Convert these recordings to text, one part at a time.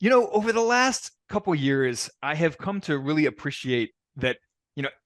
Over the last couple years, I have come to really appreciate that,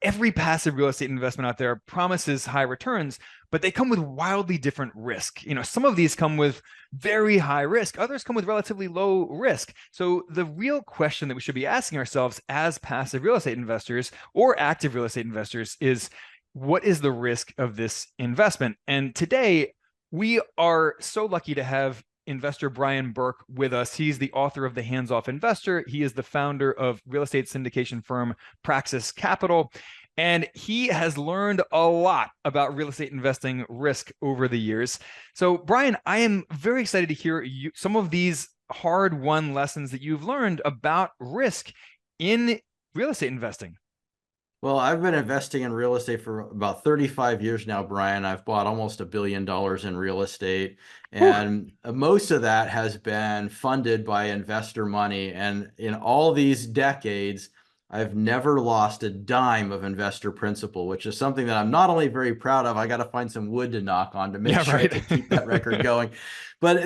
every passive real estate investment out there promises high returns, but they come with wildly different risk. Some of these come with very high risk, others come with relatively low risk. So the real question that we should be asking ourselves as passive real estate investors or active real estate investors is, what is the risk of this investment? And today, we are so lucky to have investor Brian Burke with us. He's the author of The Hands Off Investor. He is the founder of real estate syndication firm Praxis Capital. And he has learned a lot about real estate investing risk over the years. So, Brian, I am very excited to hear some of these hard-won lessons that you've learned about risk in real estate investing. Well, I've been investing in real estate for about 35 years now, Brian. I've bought almost $1 billion in real estate, Whew. and most of that has been funded by investor money. And in all these decades, I've never lost a dime of investor principal, which is something that I'm not only very proud of, I got to find some wood to knock on to make Yeah, sure I right. can keep that record going. But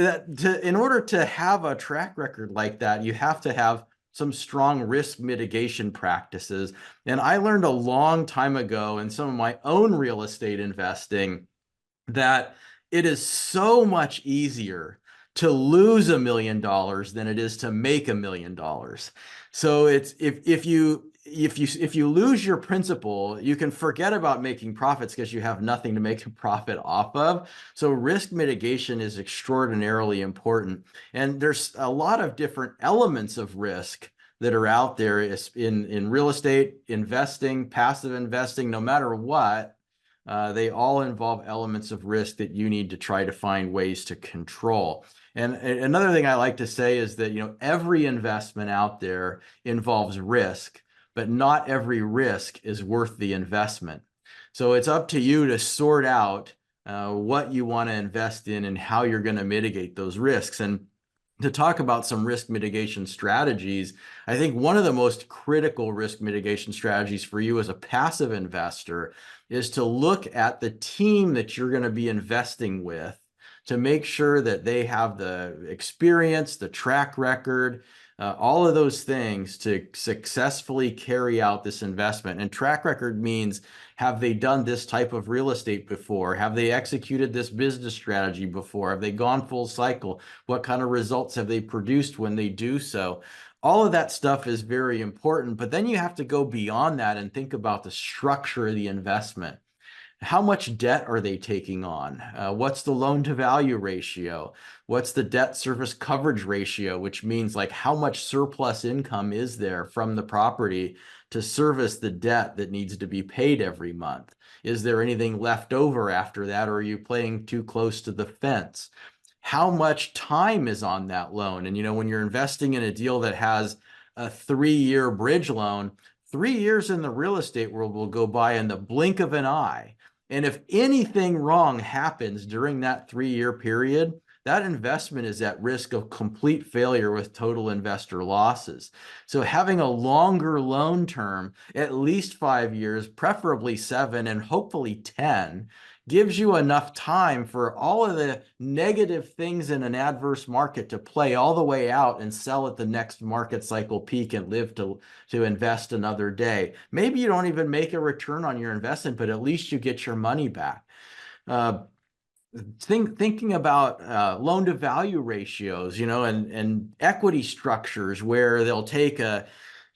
in order to have a track record like that, you have to have some strong risk mitigation practices. And I learned a long time ago in some of my own real estate investing that it is so much easier to lose $1 million than it is to make $1 million. So it's if you lose your principal, you can forget about making profits because you have nothing to make a profit off of. So risk mitigation is extraordinarily important. And there's a lot of different elements of risk that are out there in real estate investing, passive investing, no matter what. They all involve elements of risk that you need to try to find ways to control. And another thing I like to say is that, every investment out there involves risk, but not every risk is worth the investment. So it's up to you to sort out what you want to invest in and how you're going to mitigate those risks. And to talk about some risk mitigation strategies, I think one of the most critical risk mitigation strategies for you as a passive investor is to look at the team that you're going to be investing with to make sure that they have the experience, the track record, all of those things to successfully carry out this investment. And track record means, have they done this type of real estate before? Have they executed this business strategy before? Have they gone full cycle? What kind of results have they produced when they do so? All of that stuff is very important, but then you have to go beyond that and think about the structure of the investment. How much debt are they taking on? What's the loan to value ratio? What's the debt service coverage ratio, which means like how much surplus income is there from the property to service the debt that needs to be paid every month? Is there anything left over after that, or are you playing too close to the fence? How much time is on that loan? And when you're investing in a deal that has a 3-year bridge loan, 3 years in the real estate world will go by in the blink of an eye. And if anything wrong happens during that 3-year period, that investment is at risk of complete failure with total investor losses. So having a longer loan term, at least 5 years, preferably 7, and hopefully 10, gives you enough time for all of the negative things in an adverse market to play all the way out and sell at the next market cycle peak and live to invest another day. Maybe you don't even make a return on your investment, but at least you get your money back. Thinking about loan to value ratios, and equity structures where they'll take a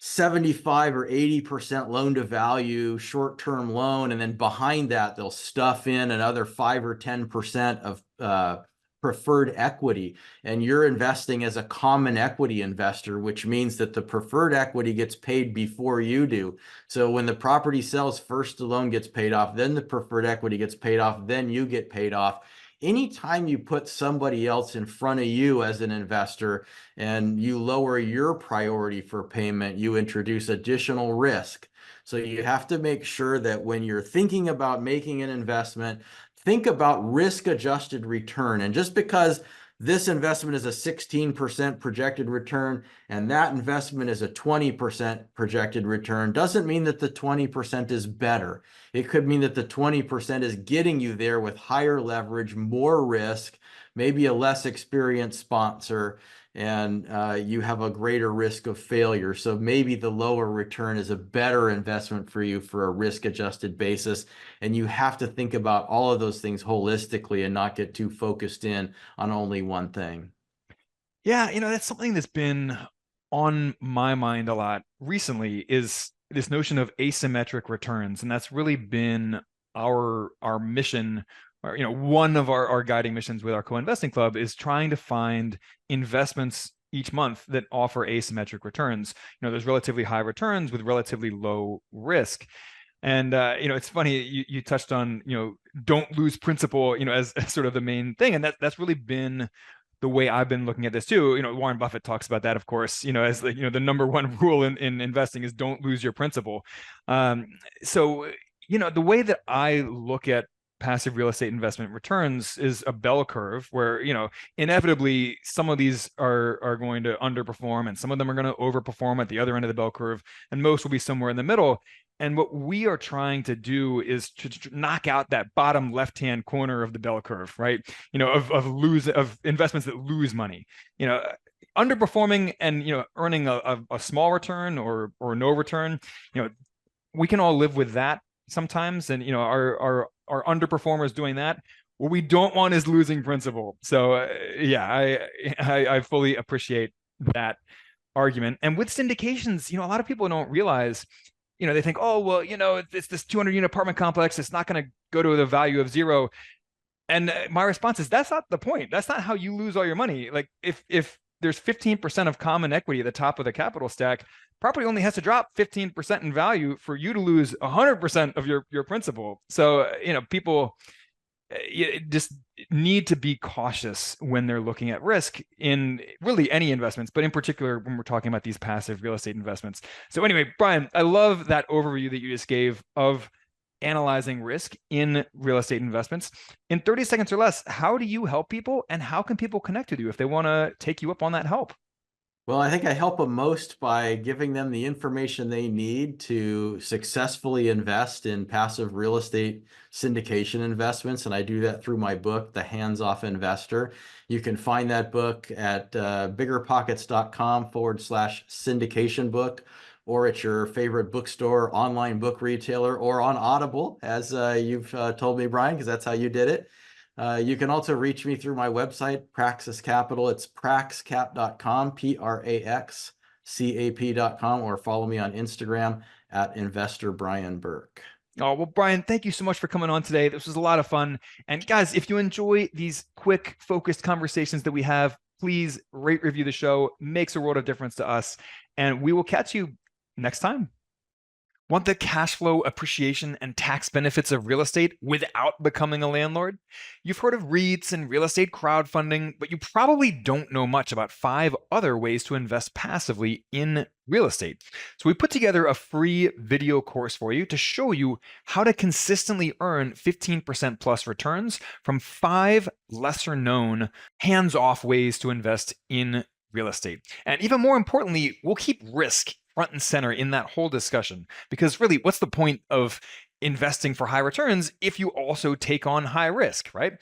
75 or 80% loan to value short-term loan, and then behind that they'll stuff in another 5 or 10% of preferred equity, and you're investing as a common equity investor, which means that the preferred equity gets paid before you do. So when the property sells, first the loan gets paid off, then the preferred equity gets paid off, then you get paid off. Anytime you put somebody else in front of you as an investor and you lower your priority for payment, you introduce additional risk. So you have to make sure that when you're thinking about making an investment, think about risk-adjusted return. And just because this investment is a 16% projected return and that investment is a 20% projected return doesn't mean that the 20% is better. It could mean that the 20% is getting you there with higher leverage, more risk, maybe a less experienced sponsor, and you have a greater risk of failure. So maybe the lower return is a better investment for you for a risk-adjusted basis. And you have to think about all of those things holistically and not get too focused in on only one thing. Yeah, that's something that's been on my mind a lot recently is this notion of asymmetric returns. And that's really been our mission, or one of our guiding missions with our co-investing club is trying to find investments each month that offer asymmetric returns. There's relatively high returns with relatively low risk. And it's funny you touched on don't lose principal as sort of the main thing, and that's really been the way I've been looking at this too. Warren Buffett talks about that, of course, as the number one rule in investing is don't lose your principal. So the way that I look at passive real estate investment returns is a bell curve where inevitably some of these are going to underperform and some of them are going to overperform at the other end of the bell curve, and most will be somewhere in the middle. And what we are trying to do is to knock out that bottom left-hand corner of the bell curve, right? Of investments that lose money, underperforming and earning a small return or no return. We can all live with that sometimes, and our underperformers doing that. What we don't want is losing principal. So yeah, I fully appreciate that argument. And with syndications, a lot of people don't realize. They think, oh, well, it's this 200-unit apartment complex. It's not going to go to the value of zero. And my response is, that's not the point. That's not how you lose all your money. Like if there's 15% of common equity at the top of the capital stack, property only has to drop 15% in value for you to lose 100% of your principal. So, people just need to be cautious when they're looking at risk in really any investments, but in particular when we're talking about these passive real estate investments. So anyway, Brian, I love that overview that you just gave of analyzing risk in real estate investments. In 30 seconds or less, how do you help people, and how can people connect with you if they want to take you up on that help? Well, I think I help them most by giving them the information they need to successfully invest in passive real estate syndication investments. And I do that through my book, The Hands-Off Investor. You can find that book at biggerpockets.com/syndication book, or at your favorite bookstore, online book retailer, or on Audible, as you've told me, Brian, because that's how you did it. You can also reach me through my website, Praxis Capital. It's praxcap.com, praxcap.com, or follow me on Instagram at Investor Brian Burke. Oh, well, Brian, thank you so much for coming on today. This was a lot of fun. And guys, if you enjoy these quick, focused conversations that we have, please rate, review the show. Makes a world of difference to us. And we will catch you next time. Want the cash flow, appreciation, and tax benefits of real estate without becoming a landlord? You've heard of REITs and real estate crowdfunding, but you probably don't know much about 5 other ways to invest passively in real estate. So we put together a free video course for you to show you how to consistently earn 15% plus returns from 5 lesser known hands-off ways to invest in real estate. And even more importantly, we'll keep risk front and center in that whole discussion, because really, what's the point of investing for high returns if you also take on high risk, right?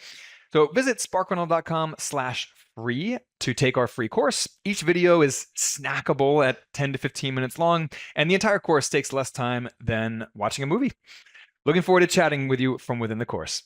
So visit sparkrental.com/free to take our free course. Each video is snackable at 10 to 15 minutes long, and the entire course takes less time than watching a movie. Looking forward to chatting with you from within the course.